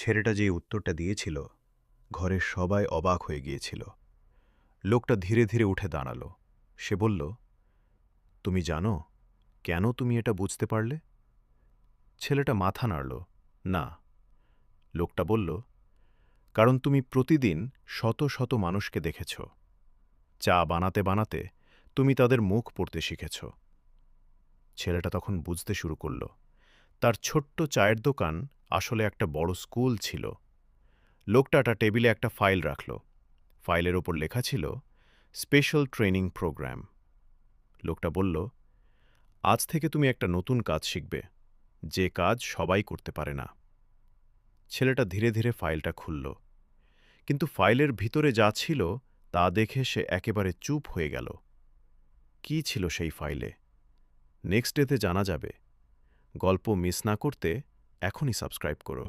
ছেলেটা যে উত্তরটা দিয়েছিল, ঘরের সবাই অবাক হয়ে গিয়েছিল। লোকটা ধীরে ধীরে উঠে দাঁড়াল। সে বলল, তুমি জানো কেন তুমি এটা বুঝতে পারলে? ছেলেটা মাথা নাড়ল। না। লোকটা বলল, কারণ তুমি প্রতিদিন শত শত মানুষকে দেখেছ। চা বানাতে বানাতে তুমি তাদের মুখ পড়তে শিখেছ। ছেলেটা তখন বুঝতে শুরু করল, তার ছোট্ট চায়ের দোকান আসলে একটা বড় স্কুল ছিল। লোকটা টেবিলে একটা ফাইল রাখল। ফাইলের ওপর লেখা ছিল স্পেশাল ট্রেনিং প্রোগ্রাম। লোকটা বলল, আজ থেকে তুমি একটা নতুন কাজ শিখবে, যে কাজ সবাই করতে পারে না। ছেলেটা ধীরে ধীরে ফাইলটা খুলল, কিন্তু ফাইলের ভিতরে যা ছিল তা দেখে সে একেবারে চুপ হয়ে গেল। কি ছিল সেই ফাইলে? নেক্সট ডেতে জানা যাবে। গল্প মিস না করতে এখনই সাবস্ক্রাইব করো।